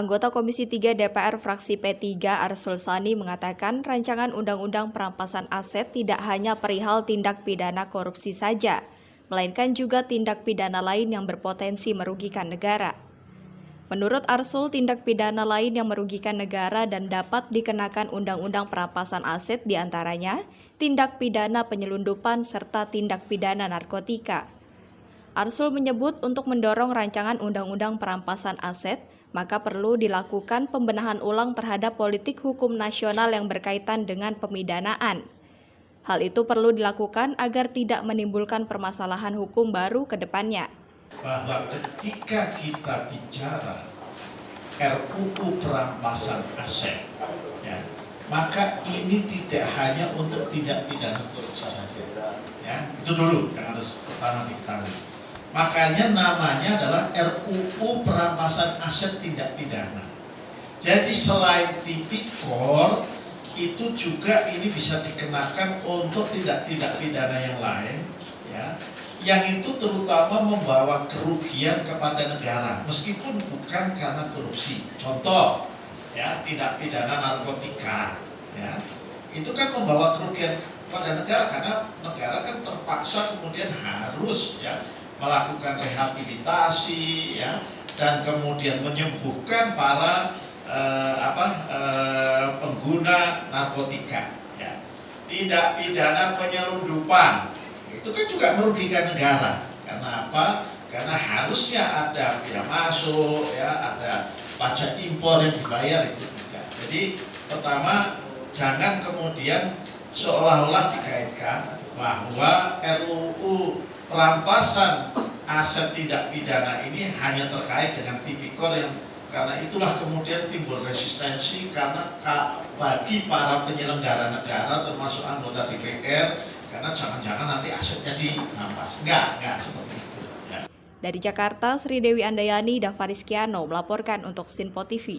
Anggota Komisi 3 DPR fraksi P3 Arsul Sani mengatakan rancangan undang-undang perampasan aset tidak hanya perihal tindak pidana korupsi saja, melainkan juga tindak pidana lain yang berpotensi merugikan negara. Menurut Arsul, tindak pidana lain yang merugikan negara dan dapat dikenakan undang-undang perampasan aset diantaranya tindak pidana penyelundupan serta tindak pidana narkotika. Arsul menyebut untuk mendorong rancangan undang-undang perampasan aset, maka perlu dilakukan pembenahan ulang terhadap politik hukum nasional yang berkaitan dengan pemidanaan. Hal itu perlu dilakukan agar tidak menimbulkan permasalahan hukum baru ke depannya. Bahwa ketika kita bicara RUU perampasan aset, ya, maka ini tidak hanya untuk tindak pidana korupsi saja. Ya, itu dulu yang harus pertama diketahui. Makanya namanya adalah RUU perampasan aset tindak pidana. Jadi selain tipikor, itu juga ini bisa dikenakan untuk tindak pidana yang lain, ya, yang itu terutama membawa kerugian kepada negara, meskipun bukan karena korupsi. Contoh, ya, tindak pidana narkotika, ya, itu kan membawa kerugian kepada negara karena negara kan terpaksa kemudian harus, ya, melakukan rehabilitasi, ya, dan kemudian menyembuhkan para pengguna narkotika. Ya. Tindak pidana penyelundupan itu kan juga merugikan negara. Karena apa? Karena harusnya ada biaya masuk, ya, ada pajak impor yang dibayar itu juga. Jadi pertama, jangan kemudian seolah-olah dikaitkan bahwa RUU perampasan aset tindak pidana ini hanya terkait dengan tipikor, yang karena itulah kemudian timbul resistensi karena bagi para penyelenggara negara termasuk anggota DPR, karena jangan-jangan nanti asetnya dirampas. Enggak seperti itu. Ya. Dari Jakarta, Sri Dewi Andayani dan Fariskiano melaporkan untuk Sinpo TV.